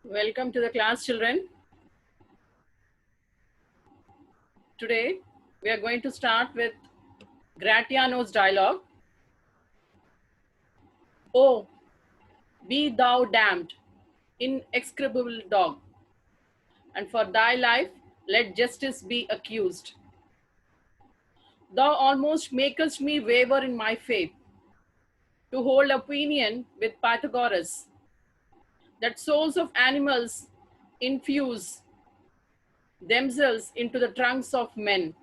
Welcome to the class, children. Today, we are going to start with Gratiano's dialogue. Oh, be thou damned, inexecrable dog, and for thy life let justice be accused. Thou almost makest me waver in my faith, to hold opinion with Pythagoras, that souls of animals infuse themselves into the trunks of men.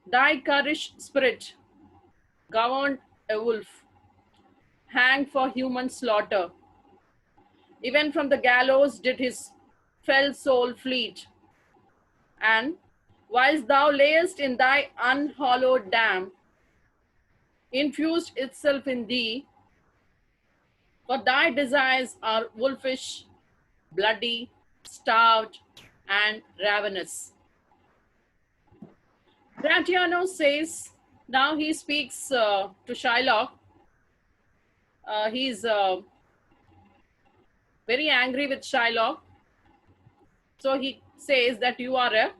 Thy courage spirit governed a wolf, hanged for human slaughter. Even from the gallows did his fell soul fleet. And whilst thou layest in thy unhallowed dam, infused itself in thee, for thy desires are wolfish, bloody, starved, and ravenous. Gratiano says, now he speaks to Shylock. He's very angry with Shylock. So he says that you are a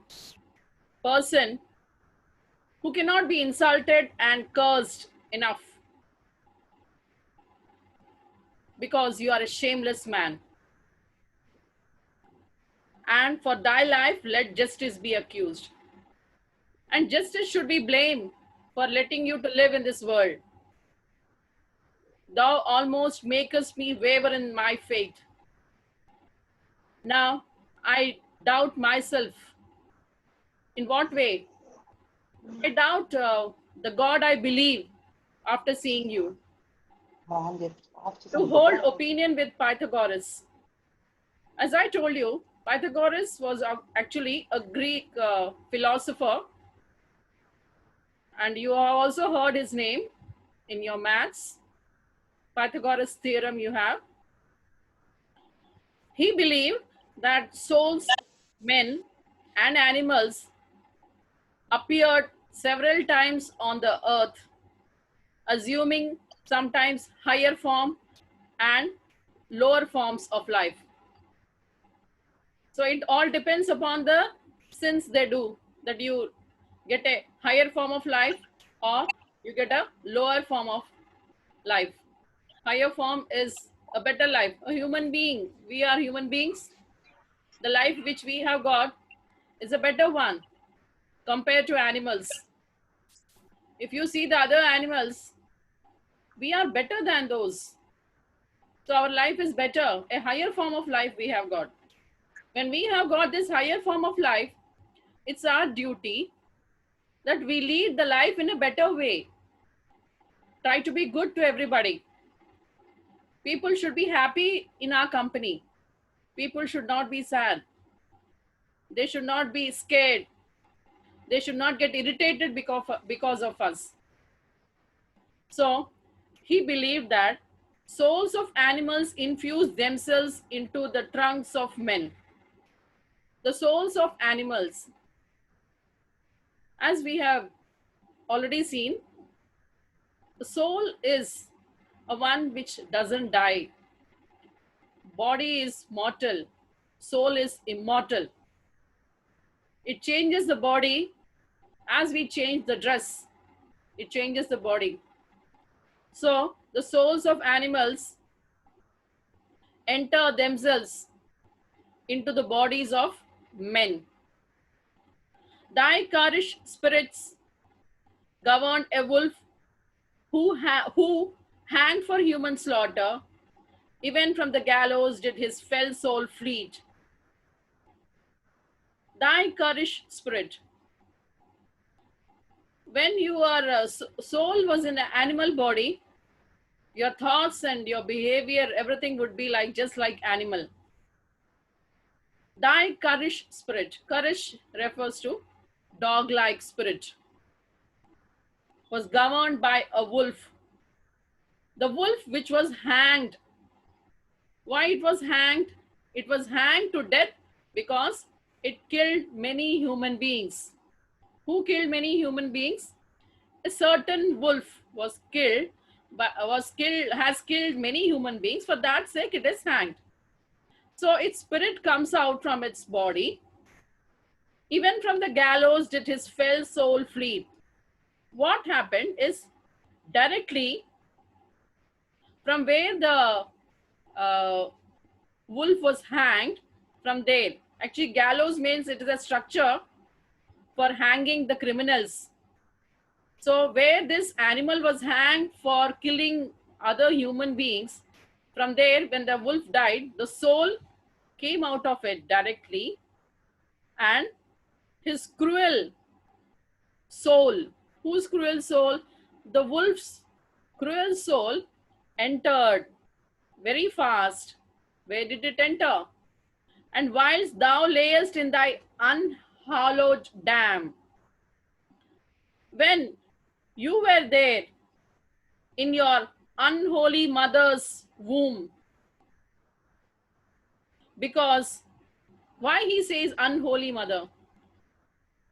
person who cannot be insulted and cursed enough because you are a shameless man. And for thy life, let justice be accused. And justice should be blamed for letting you to live in this world. Thou almost makest me waver in my faith. Now, I doubt myself. In what way? I doubt the God I believe after seeing you. To hold opinion with Pythagoras. As I told you, Pythagoras was actually a Greek philosopher, and you have also heard his name in your maths. Pythagoras theorem you have. He believed that souls, men and animals appeared several times on the earth, assuming sometimes higher form and lower forms of life. So it all depends upon the sins they do, that you get a higher form of life or you get a lower form of life. Higher form is a better life. A human being, we are human beings. The life which we have got is a better one compared to animals. If you see the other animals, we are better than those. So our life is better, a higher form of life we have got. When we have got this higher form of life, it's our duty that we lead the life in a better way. Try to be good to everybody. People should be happy in our company. People should not be sad. They should not be scared. They should not get irritated because of us. So he believed that souls of animals infuse themselves into the trunks of men. The souls of animals, as we have already seen, the soul is a one which doesn't die. Body is mortal, soul is immortal. It changes the body as we change the dress. It changes the body. So the souls of animals enter themselves into the bodies of men. Thy courage spirits governed a wolf who hanged for human slaughter. Even from the gallows did his fell soul fleet. Thy courage spirit. When your soul was in an animal body, your thoughts and your behavior, everything would be like just like animal. Thy courage spirit. Courage refers to dog-like spirit. Was governed by a wolf. The wolf which was hanged. Why it was hanged? It was hanged to death because it killed many human beings. Who killed many human beings? A certain wolf was killed, has killed many human beings. For that sake, it is hanged. So its spirit comes out from its body. Even from the gallows did his fell soul flee. What happened is directly from where the uh, wolf was hanged, from there. Actually, gallows means it is a structure for hanging the criminals. So where this animal was hanged for killing other human beings, from there, when the wolf died, the soul came out of it directly, and his cruel soul, whose cruel soul? The wolf's cruel soul entered very fast. Where did it enter? And whilst thou layest in thy unhallowed dam, when you were there in your unholy mother's womb, because why he says unholy mother?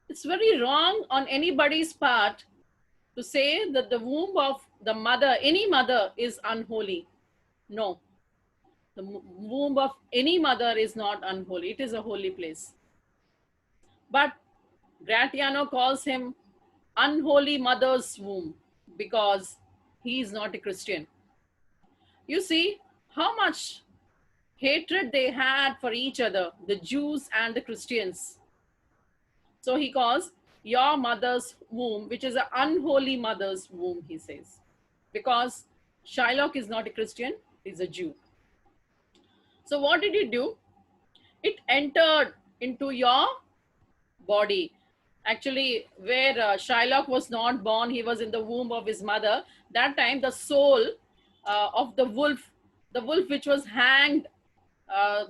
It's very wrong on anybody's part to say that the womb of the mother, any mother, is unholy. No, the womb of any mother is not unholy. It is a holy place. But Gratiano calls him unholy mother's womb because he is not a Christian. You see how much hatred they had for each other, the Jews and the Christians. So he calls your mother's womb, which is an unholy mother's womb, he says, because Shylock is not a Christian, he's a Jew. So what did it do? It entered into your body. Actually, where Shylock was not born, he was in the womb of his mother. That time, the soul of the wolf which was hanged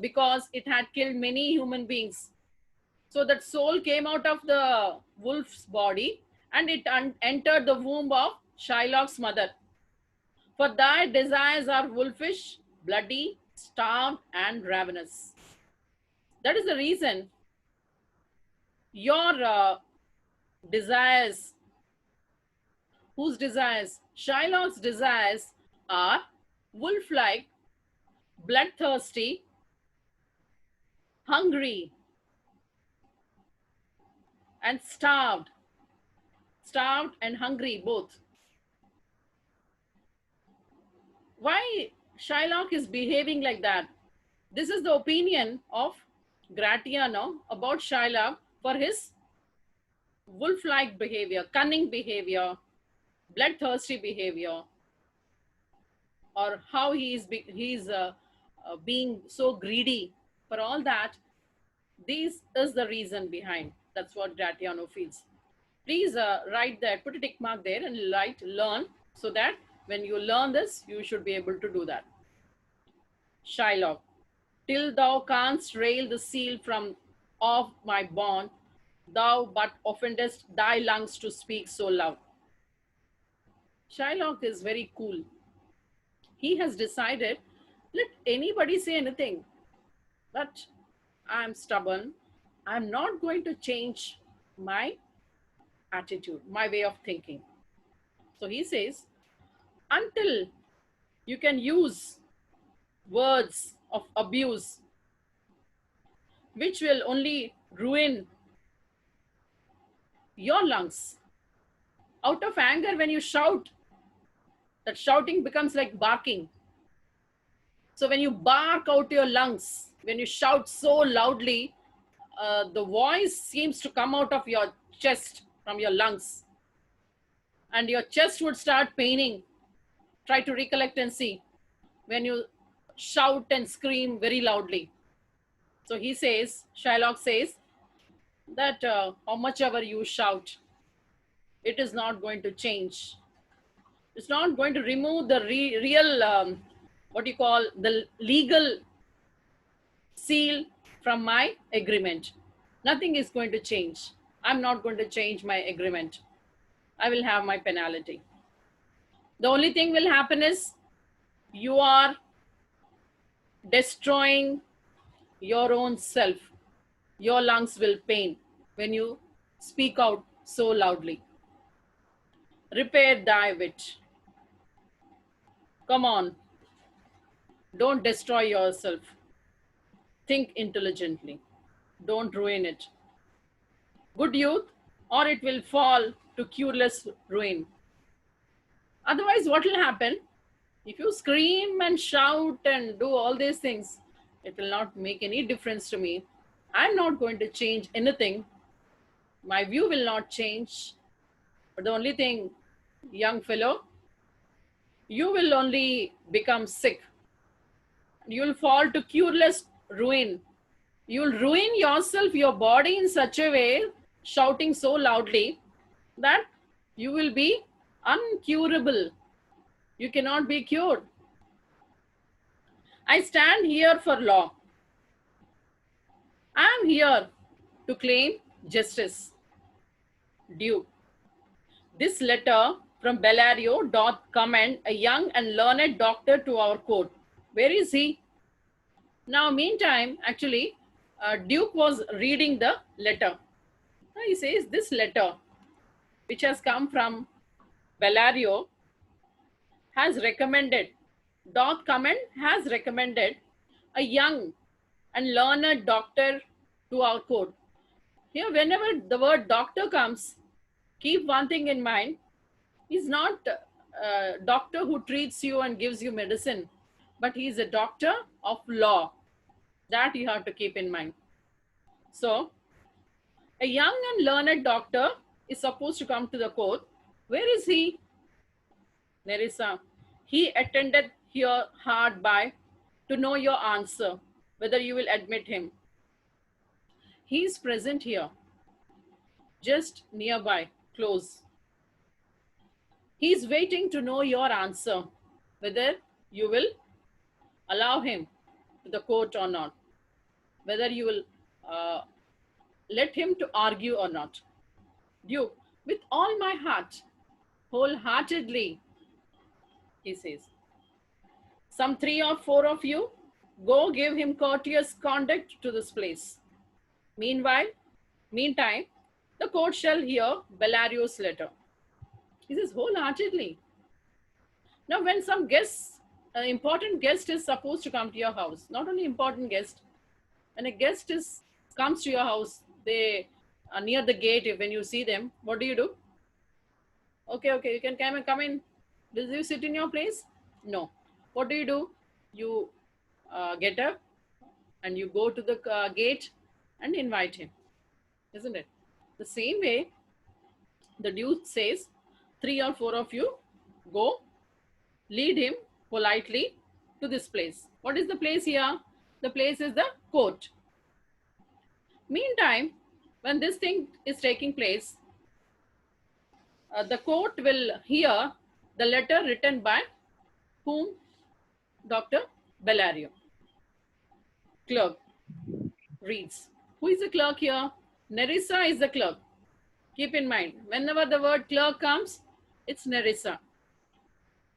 because it had killed many human beings. So that soul came out of the wolf's body and it entered the womb of Shylock's mother. For thy desires are wolfish, bloody, starved, and ravenous. That is the reason your desires, whose desires? Shylock's desires are wolf-like, bloodthirsty, hungry, and starved. Starved and hungry both. Why Shylock is behaving like that? This is the opinion of Gratiano about Shylock for his wolf-like behavior, cunning behavior, bloodthirsty behavior, or how he's being so greedy. For all that, this is the reason behind. That's what Gratiano feels. Please write that, put a tick mark there and write learn, so that when you learn this, you should be able to do that. Shylock, till thou canst rail the seal from off my bond, thou but offendest thy lungs to speak so loud. Shylock is very cool. He has decided, let anybody say anything, but I'm stubborn. I'm not going to change my attitude, my way of thinking. So he says, until you can use words of abuse, which will only ruin your lungs. Out of anger, when you shout, that shouting becomes like barking. So when you bark out your lungs, when you shout so loudly, the voice seems to come out of your chest from your lungs. And your chest would start paining. Try to recollect and see when you shout and scream very loudly. So he says, Shylock says, that how much ever you shout, it is not going to change. It's not going to remove the real, what you call, the legal seal from my agreement. Nothing is going to change. I'm not going to change my agreement. I will have my penalty. The only thing will happen is you are destroying your own self. Your lungs will pain when you speak out so loudly. Repair thy wit. Come on. Don't destroy yourself. Think intelligently. Don't ruin it. Good youth, or it will fall to cureless ruin. Otherwise, what will happen? If you scream and shout and do all these things, it will not make any difference to me. I'm not going to change anything. My view will not change. But the only thing, young fellow, you will only become sick. You'll fall to cureless ruin. You'll ruin yourself, your body in such a way, shouting so loudly, that you will be uncurable. You cannot be cured. I stand here for law. I am here to claim justice due. This letter from Bellario doth commend a young and learned doctor to our court. Where is he? Now, meantime, actually, Duke was reading the letter. Now he says, this letter, which has come from Bellario, has recommended, doth commend, has recommended a young and learned doctor to our court. Here, whenever the word doctor comes, keep one thing in mind. He's not a doctor who treats you and gives you medicine, but he's a doctor of law. That you have to keep in mind. So, a young and learned doctor is supposed to come to the court. Where is he? Nerissa. He attended here hard by to know your answer, whether you will admit him. He is present here, just nearby, close. He is waiting to know your answer, whether you will allow him to the court or not, whether you will let him to argue or not. Duke, with all my heart, wholeheartedly, he says. Some 3 or 4 of you, go give him courteous conduct to this place. Meanwhile, meantime, the court shall hear Bellario's letter. He says, wholeheartedly. Now, when some guests, an important guest is supposed to come to your house, not only important guest, when a guest comes to your house, they are near the gate. When you see them, what do? Okay, you can come in. Will you sit in your place? No. What do? You get up and you go to the gate and invite him, isn't it? The same way, the Duke says, 3 or 4 of you go, lead him politely to this place. What is the place here? The place is the court. Meantime, when this thing is taking place, the court will hear the letter written by whom? Dr. Bellario. Clerk reads. Who is the clerk here? Nerissa is the clerk. Keep in mind, whenever the word clerk comes, it's Nerissa.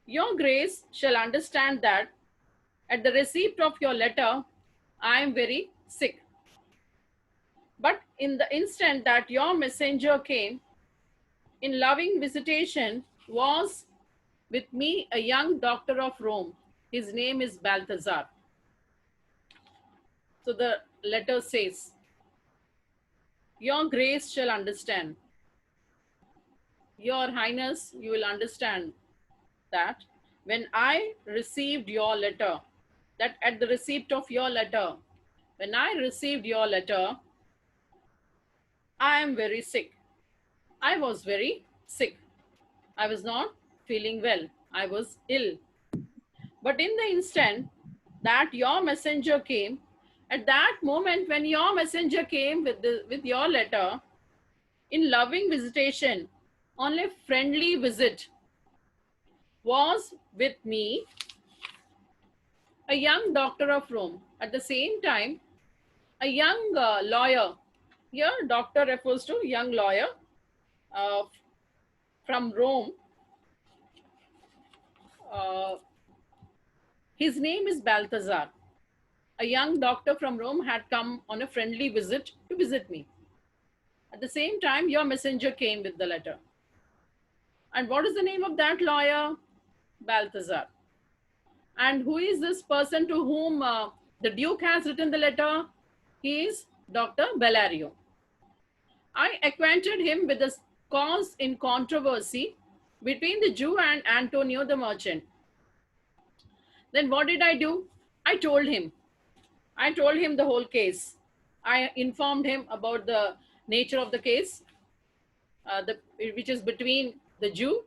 Your Grace shall understand that at the receipt of your letter, I am very sick. But in the instant that your messenger came, in loving visitation was with me a young doctor of Rome. His name is Balthazar. So the letter says, Your Grace shall understand. Your Highness, you will understand that when I received your letter, that at the receipt of your letter, when I received your letter, I am very sick. I was very sick. I was not feeling well. I was ill. But in the instant that your messenger came, at that moment when your messenger came with your letter, in loving visitation, only friendly visit, was with me a young doctor of Rome. At the same time, a young lawyer. Here, doctor refers to young lawyer from Rome. His name is Balthazar. A young doctor from Rome had come on a friendly visit to visit me. At the same time, your messenger came with the letter. And what is the name of that lawyer? Balthazar. And who is this person to whom The Duke has written the letter. He is Dr. Bellario. I acquainted him with the cause in controversy between the Jew and Antonio the merchant. Then what did I do? I told him. I told him the whole case. I informed him about the nature of the case, which is between the Jew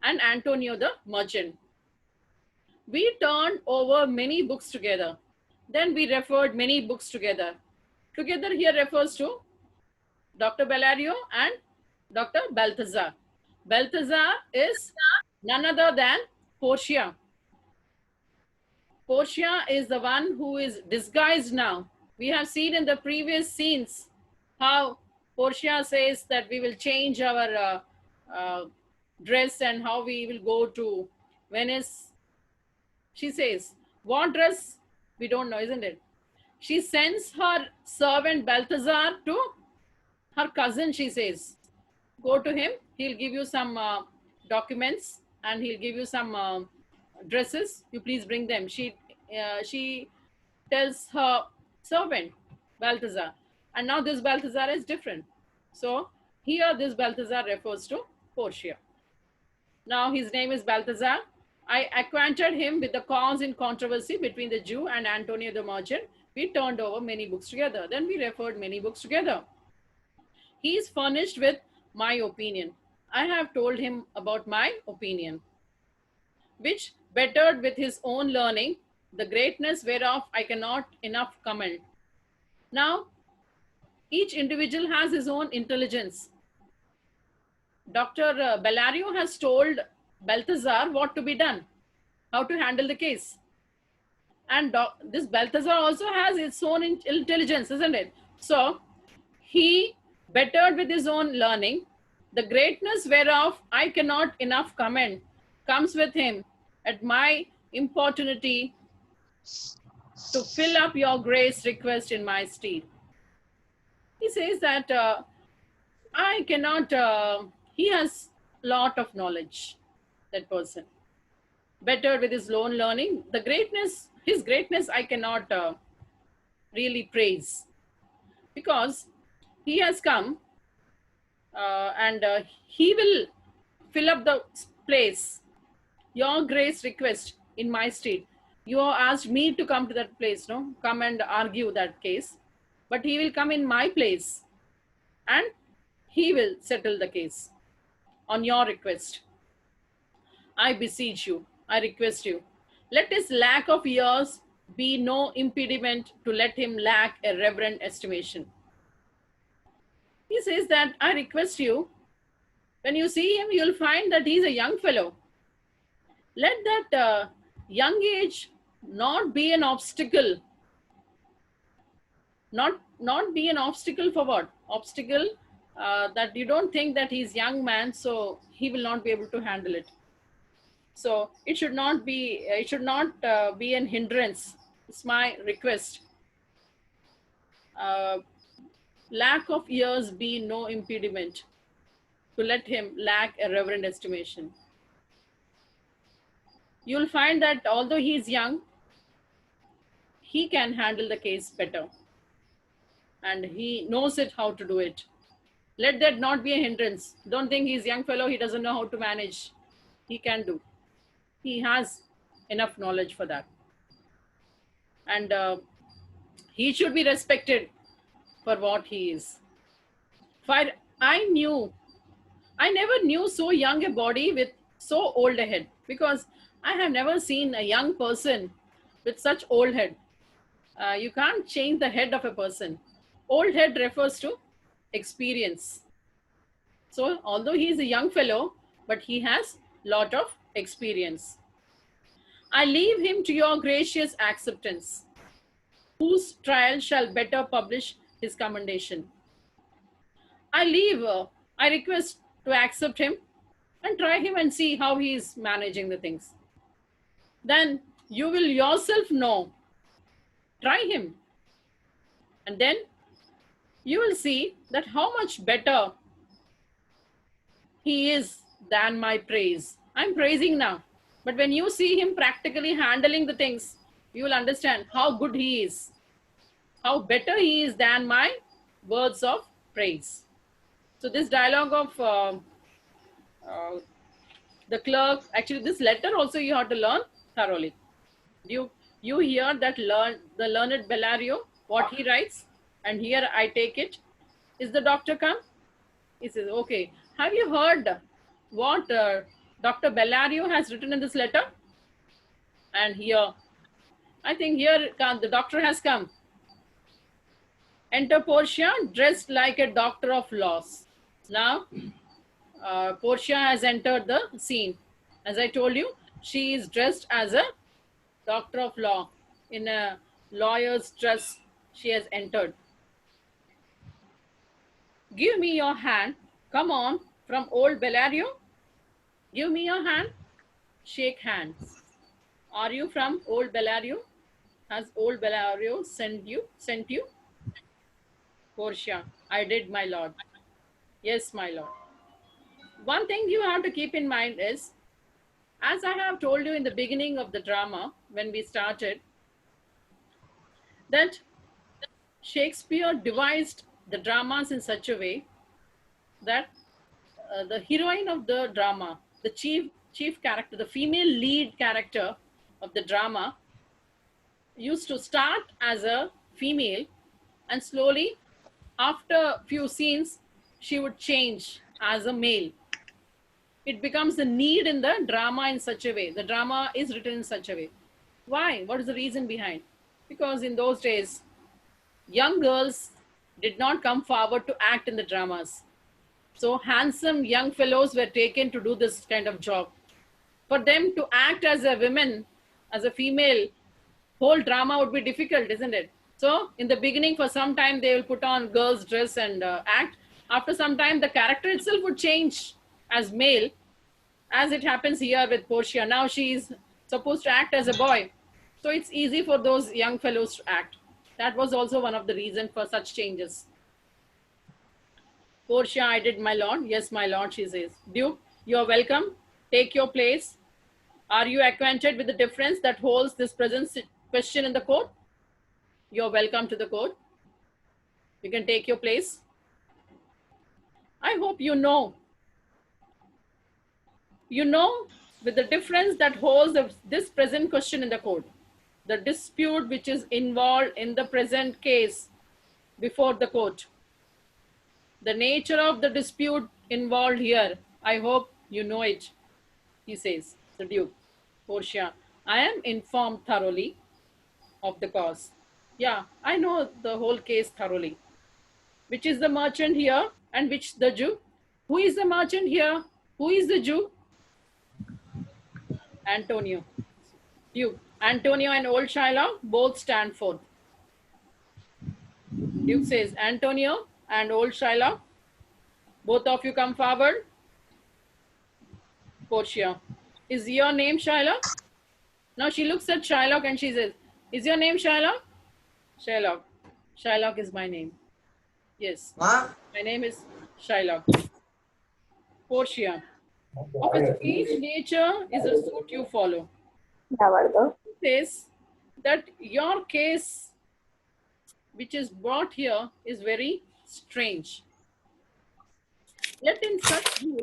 and Antonio the merchant. We turned over many books together. Then we referred many books together. Together here refers to Dr. Bellario and Dr. Balthazar. Balthazar is none other than Portia. Portia is the one who is disguised now. We have seen in the previous scenes how Portia says that we will change our dress and how we will go to Venice. She says, what dress? We don't know, isn't it? She sends her servant Balthazar to her cousin, she says. Go to him, he'll give you some documents and he'll give you some dresses. You please bring them. She tells her servant, Balthazar. And now this Balthazar is different. So here this Balthazar refers to Portia. Now his name is Balthazar. I acquainted him with the cause in controversy between the Jew and Antonio the merchant. We turned over many books together. Then we referred many books together. He is furnished with my opinion. I have told him about my opinion, which bettered with his own learning, the greatness whereof I cannot enough comment. Now, each individual has his own intelligence. Dr. Bellario has told Balthazar what to be done, how to handle the case. And this Balthazar also has its own intelligence, isn't it? So, he bettered with his own learning, the greatness whereof I cannot enough comment, comes with him at my importunity to fill up your grace request in my stead. He says that I cannot, he has lot of knowledge, that person. Bettered with his own learning, the greatness, his greatness I cannot really praise, because he has come and he will fill up the place, your grace request in my stead. You asked me to come to that place, no? Come and argue that case. But he will come in my place and he will settle the case on your request. I beseech you, I request you, let his lack of years be no impediment to let him lack a reverent estimation. He says that I request you, when you see him, you'll find that he's a young fellow. Let that young age not be an obstacle. Not be an obstacle for what? Obstacle that you don't think that he's young man, so he will not be able to handle it. So it should not be an hindrance. It's my request. Lack of years be no impediment to let him lack a reverent estimation. You'll find that although he is young, he can handle the case better. And he knows it how to do it. Let that not be a hindrance. Don't think he's a young fellow, he doesn't know how to manage. He can do. He has enough knowledge for that. And he should be respected for what he is. For I never knew so young a body with so old a head, because I have never seen a young person with such old head. You can't change the head of a person. Old head refers to experience. So although he is a young fellow, but he has lot of experience. I leave him to your gracious acceptance, whose trial shall better publish his commendation. I request to accept him and try him and see how he is managing the things. Then you will yourself know. Try him. And then you will see that how much better he is than my praise. I'm praising now. But when you see him practically handling the things, you will understand how good he is, how better he is than my words of praise. So this dialogue of uh, the clerk, actually this letter also you have to learn thoroughly. You hear that the learned Bellario, what he writes, and here I take it. Is the doctor come? He says, okay. Have you heard what Dr. Bellario has written in this letter? And here, I think here the doctor has come. Enter Portia, dressed like a doctor of laws. Now, Portia has entered the scene. As I told you, she is dressed as a doctor of law. In a lawyer's dress, she has entered. Give me your hand. Come on, from old Bellario. Give me your hand. Shake hands. Are you from old Bellario? Has old Bellario sent you? Portia, I did, my lord. Yes, my lord. One thing you have to keep in mind is, as I have told you in the beginning of the drama, when we started, that Shakespeare devised the dramas in such a way that the heroine of the drama, the chief character, the female lead character of the drama, used to start as a female, and slowly, after a few scenes, she would change as a male. It becomes the need in the drama in such a way. The drama is written in such a way. Why? What is the reason behind? Because in those days, young girls did not come forward to act in the dramas. So handsome young fellows were taken to do this kind of job. For them to act as a woman, as a female, whole drama would be difficult, isn't it? So in the beginning, for some time, they will put on girl's dress and act. After some time, the character itself would change as male, as it happens here with Portia. Now she is supposed to act as a boy. So it's easy for those young fellows to act. That was also one of the reasons for such changes. Portia, I did, my lord. Yes, my lord, she says. Duke, you are welcome. Take your place. Are you acquainted with the difference that holds this present question in the court? You're welcome to the court. You can take your place. I hope you know. You know with the difference that holds this present question in the court. The dispute which is involved in the present case before the court. The nature of the dispute involved here. I hope you know it, he says, the Duke. Portia, I am informed thoroughly of the cause. Yeah, I know the whole case thoroughly. Which is the merchant here and which the Jew? Who is the merchant here? Who is the Jew? Antonio. Duke. Antonio and old Shylock both stand forth. Duke says, Antonio and old Shylock, both of you come forward. Portia. Is your name Shylock? Now she looks at Shylock and she says, is your name Shylock? Shylock. Shylock is my name. Yes. My name is Shylock. Portia. Of a strange nature is a suit you follow. It says that your case, which is brought here, is very strange. Yet in such rule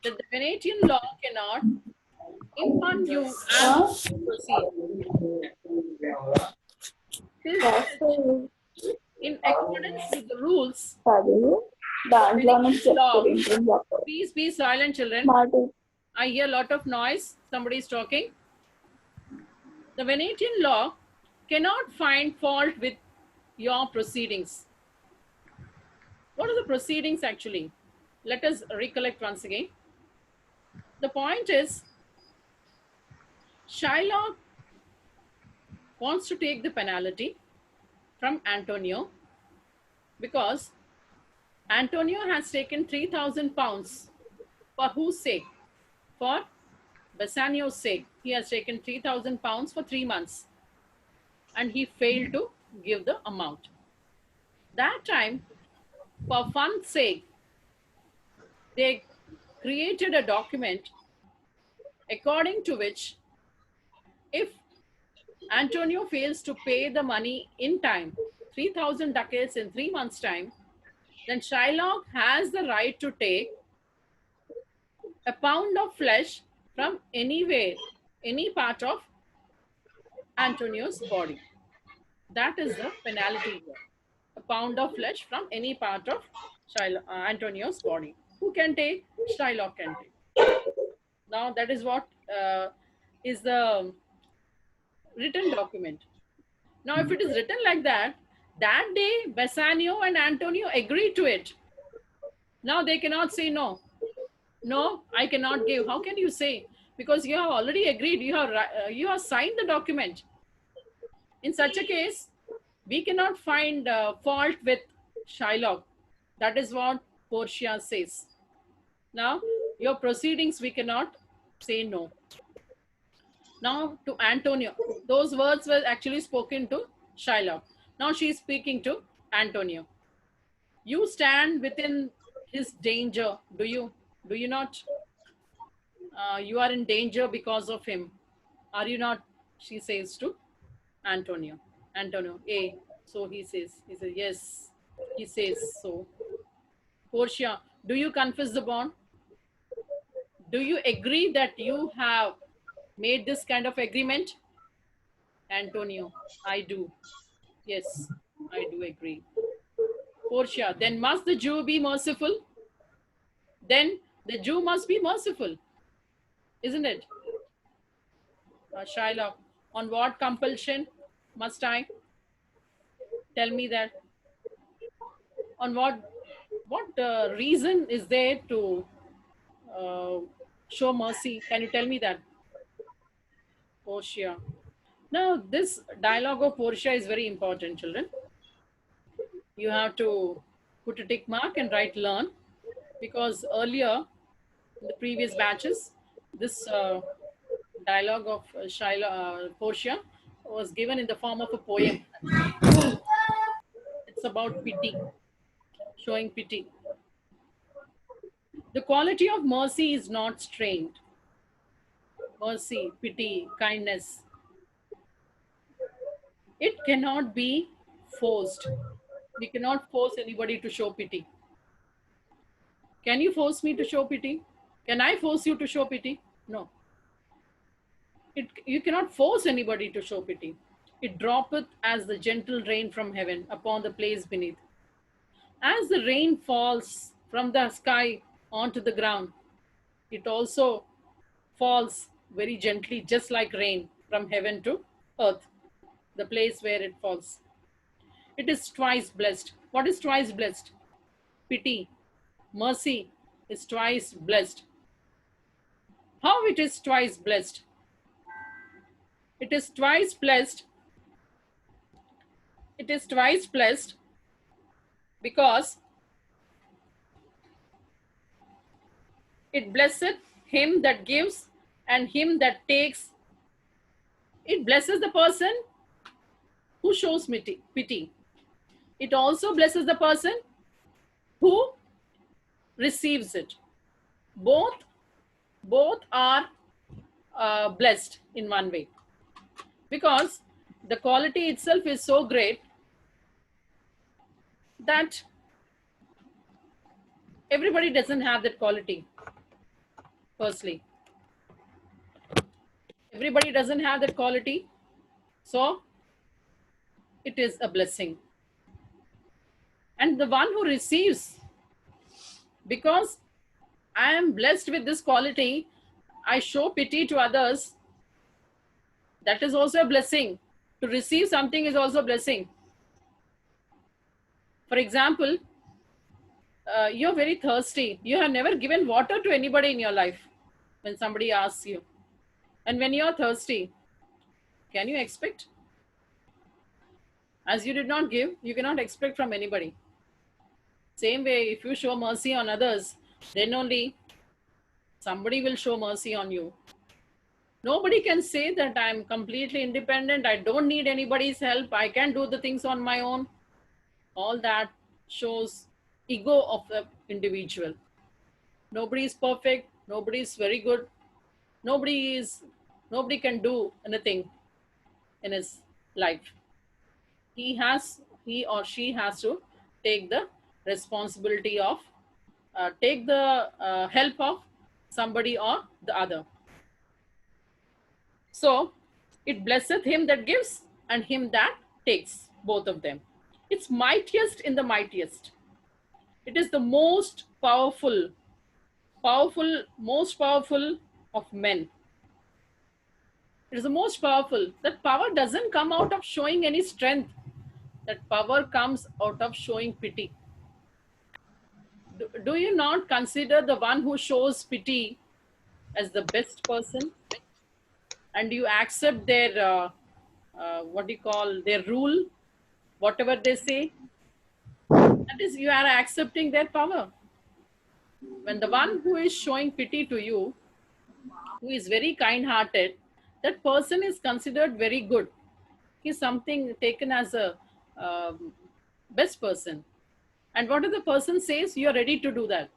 that the Venetian law cannot inform you and proceed. In accordance with the rules, law, please be silent, children. I hear a lot of noise. Somebody is talking. The Venetian law cannot find fault with your proceedings. What are the proceedings actually? Let us recollect once again. The point is, Shylock wants to take the penalty from Antonio because Antonio has taken 3,000 pounds. For whose sake? For Bassanio's sake. He has taken 3,000 pounds for 3 months and he failed to give the amount. That time, for fun's sake, they created a document according to which if Antonio fails to pay the money in time, 3,000 ducats in 3 months' time, then Shylock has the right to take a pound of flesh from anywhere, any part of Antonio's body. That is the penalty here. A pound of flesh from any part of Antonio's body. Who can take? Shylock can take. Now, that is what is the written document. Now, if it is written like that, that day Bassanio and Antonio agreed to it. Now they cannot say no. No, I cannot give. How can you say? Because you have already agreed. You have signed the document. In such a case, we cannot find fault with Shylock. That is what Portia says. Now, your proceedings, we cannot say no. Now to Antonio. Those words were actually spoken to Shylock. Now she is speaking to Antonio. You stand within his danger, do you? Do you not? You are in danger because of him. Are you not? She says to Antonio. Antonio, so he says, yes. He says so. Portia, do you confess the bond? Do you agree that you have made this kind of agreement? Antonio, I do. Yes, I do agree. Portia, then must the Jew be merciful? Then the Jew must be merciful, isn't it? Shylock, on what compulsion must I? Tell me that. On what reason is there to show mercy? Can you tell me that? Portia. Now, this dialogue of Portia is very important, children. You have to put a tick mark and write learn, because earlier in the previous batches, this dialogue of Portia was given in the form of a poem. It's about pity, showing pity. The quality of mercy is not strained. Mercy, pity, kindness. It cannot be forced. We cannot force anybody to show pity. Can you force me to show pity? Can I force you to show pity? No. You cannot force anybody to show pity. It droppeth as the gentle rain from heaven upon the place beneath. As the rain falls from the sky onto the ground, it also falls very gently, just like rain from heaven to earth, the place where it falls. It is twice blessed. What is twice blessed? Pity. Mercy is twice blessed. How it is twice blessed? It is twice blessed. It is twice blessed because it blesseth him that gives and him that takes. It blesses the person who shows pity. It also blesses the person who receives it. Both are blessed in one way, because the quality itself is so great that everybody doesn't have that quality. Firstly, everybody doesn't have that quality, so it is a blessing. And the one who receives, because I am blessed with this quality, I show pity to others, that is also a blessing. To receive something is also a blessing. For example, you're very thirsty. You have never given water to anybody in your life. When somebody asks you, and when you're thirsty, can you expect? As you did not give, you cannot expect from anybody. Same way, if you show mercy on others, then only somebody will show mercy on you. Nobody can say that I'm completely independent, I don't need anybody's help, I can do the things on my own. All that shows ego of the individual. Nobody is perfect, nobody is very good, nobody can do anything. in his life. He or she has to take the responsibility of, take the help of somebody or the other. So it blesseth him that gives and him that takes, both of them. It's mightiest in the mightiest. It is the most powerful, most powerful of men. It is the most powerful. That power doesn't come out of showing any strength. That power comes out of showing pity. Do you not consider the one who shows pity as the best person? And you accept their, what do you call, their rule, whatever they say? That is, you are accepting their power. When the one who is showing pity to you, who is very kind hearted, that person is considered very good. He's something taken as a um, best person. And whatever the person says, you are ready to do that.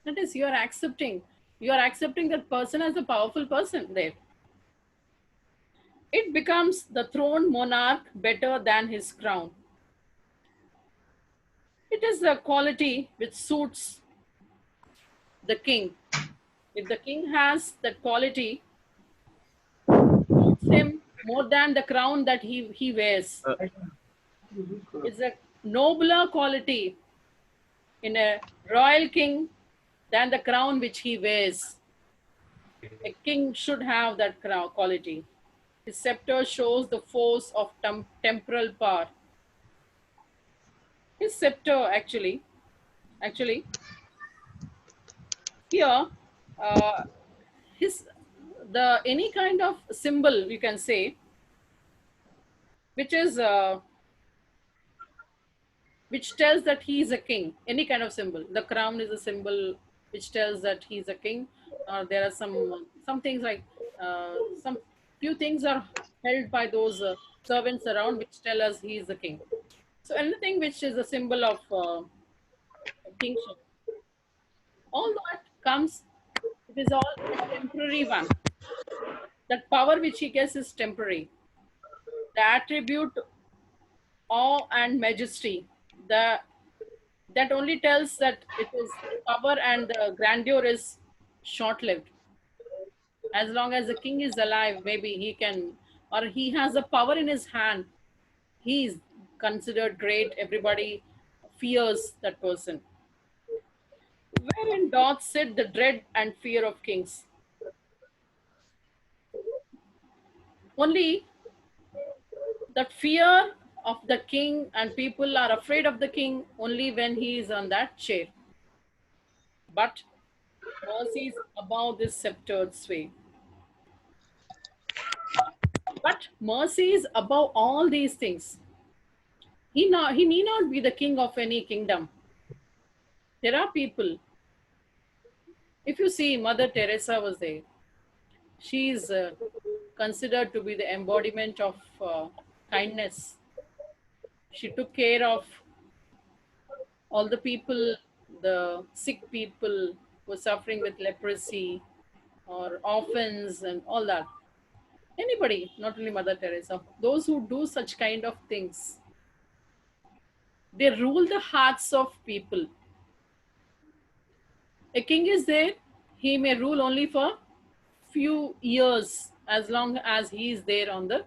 That is, you are accepting. You are accepting that person as a powerful person there. It becomes the throned monarch better than his crown. It is the quality which suits the king. If the king has that quality, suits him more than the crown that he wears. It's a nobler quality in a royal king than the crown which he wears. A king should have that crown quality. His scepter shows the force of temporal power. His scepter actually here, uh, his the any kind of symbol you can say, which is which tells that he is a king. Any kind of symbol. The crown is a symbol which tells that he is a king. There are some things like, some few things are held by those servants around which tell us he is the king. So anything which is a symbol of kingship, all that comes. It is all a temporary one. That power which he gets is temporary. The attribute awe and majesty, the that only tells that it is power and the grandeur is short lived. As long as the king is alive, maybe he can, or he has the power in his hand, he is considered great. Everybody fears that person. Wherein doth sit the dread and fear of kings? Only that fear of the king, and people are afraid of the king only when he is on that chair. But mercy is above this sceptered sway. But mercy is above all these things. He need not be the king of any kingdom. There are people. If you see, Mother Teresa was there. She is considered to be the embodiment of kindness. She took care of all the people, the sick people who were suffering with leprosy or orphans and all that. Anybody, not only Mother Teresa, those who do such kind of things, they rule the hearts of people. A king is there, he may rule only for few years as long as he is there on the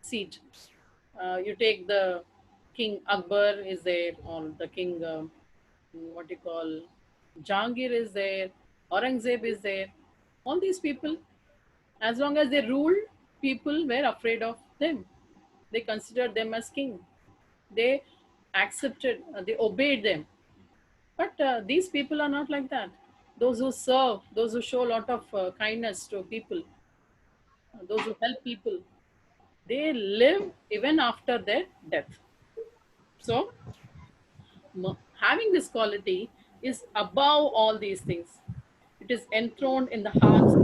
seat. You take the King Akbar is there, or the king, what you call, Jahangir is there, Aurangzeb is there. All these people, as long as they ruled, people were afraid of them. They considered them as king. They accepted, they obeyed them. But these people are not like that. Those who serve, those who show a lot of kindness to people, those who help people, they live even after their death. So, having this quality is above all these things. It is enthroned in the hearts.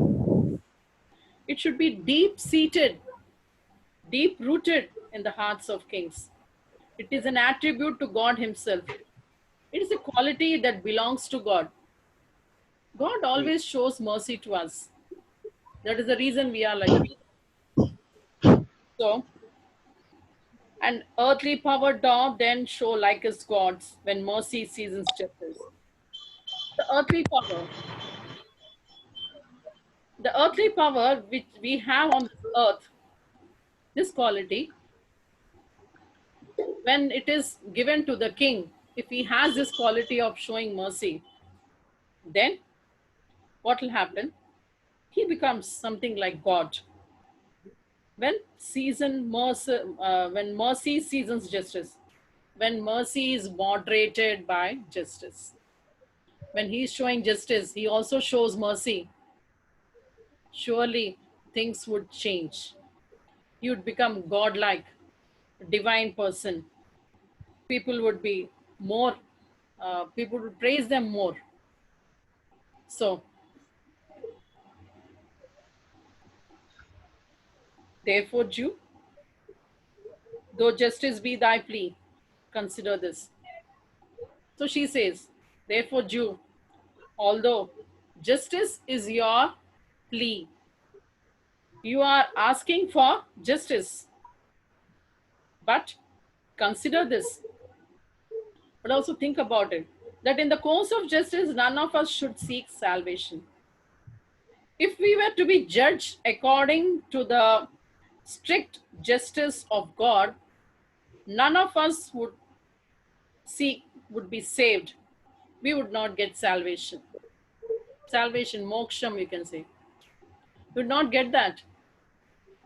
It should be deep seated, deep rooted in the hearts of kings. It is an attribute to God Himself. It is a quality that belongs to God. God always shows mercy to us. That is the reason we are like this. So, and earthly power doth then show like as gods when mercy seasons justice. The earthly power, the earthly power which we have on this earth, this quality, when it is given to the king, if he has this quality of showing mercy, then what will happen? He becomes something like God. When mercy seasons justice, when mercy is moderated by justice, when he's showing justice, he also shows mercy. Surely things would change. He would become godlike, divine person. People would be more. People would praise them more. So, therefore, Jew, though justice be thy plea, consider this. So she says, therefore, Jew, although justice is your plea, you are asking for justice, but consider this, but also think about it, that in the course of justice, none of us should seek salvation. If we were to be judged according to the strict justice of God, none of us would be saved. We would not get salvation. Salvation, moksham, you can say. We would not get that.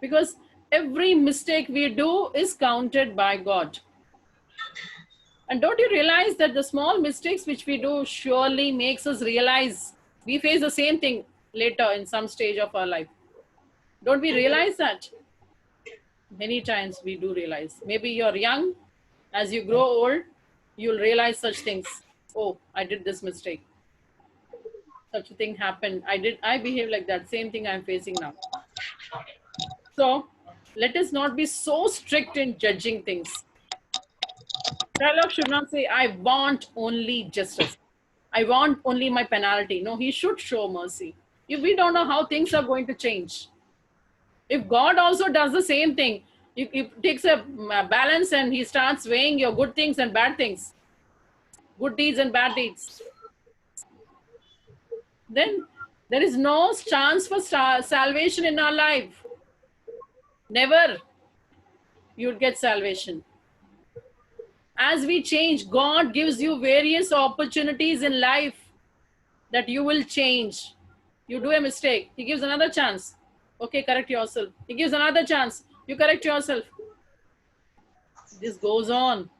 Because every mistake we do is counted by God. And don't you realize that the small mistakes which we do surely makes us realize we face the same thing later in some stage of our life? Don't we realize that? Many times we do realize. Maybe you're young, as you grow old, you'll realize such things. Oh, I did this mistake. Such a thing happened. I behave like that. Same thing I'm facing now. So let us not be so strict in judging things. Dialogue should not say, I want only justice. I want only my penalty. No, he should show mercy. If we don't know how things are going to change. If God also does the same thing, he takes a balance and he starts weighing your good things and bad things, good deeds and bad deeds, then there is no chance for salvation in our life. Never you'll get salvation. As we change, God gives you various opportunities in life that you will change. You do a mistake, he gives another chance. Okay, correct yourself. He gives another chance. You correct yourself. This goes on.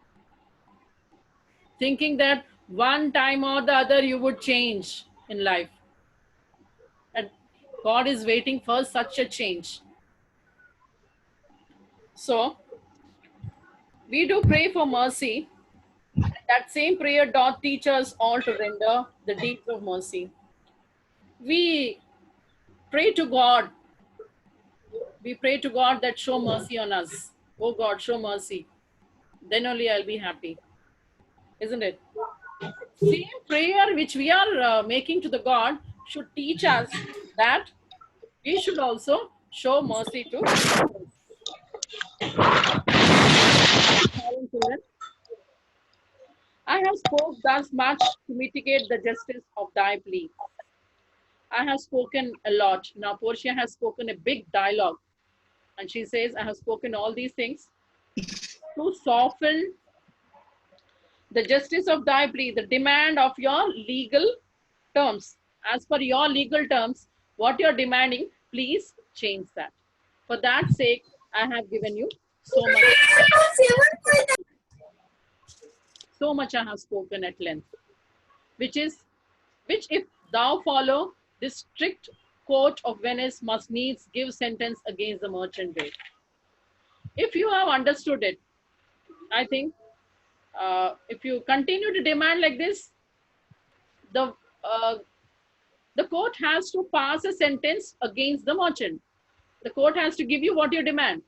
Thinking that one time or the other you would change in life. And God is waiting for such a change. So, we do pray for mercy. That same prayer doth teach us all to render the deeds of mercy. We pray to God. We pray to God that show mercy on us. Oh God, show mercy. Then only I'll be happy. Isn't it? Same prayer which we are making to the God should teach us that we should also show mercy to others. I have spoke thus much to mitigate the justice of thy plea. I have spoken a lot. Now Portia has spoken a big dialogue. And she says, I have spoken all these things to soften the justice of thy plea, the demand of your legal terms. As per your legal terms, what you're demanding, please change that. For that sake, I have given you so much. So much I have spoken at length, which if thou follow this strict court of Venice must needs give sentence against the merchant rate. If you have understood it, I think if you continue to demand like this, the uh, the court has to pass a sentence against the merchant. The court has to give you what you demand.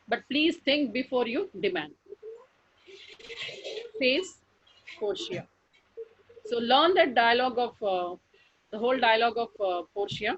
But please think before you demand. Says Portia. So learn that dialogue of the whole dialogue of Portia.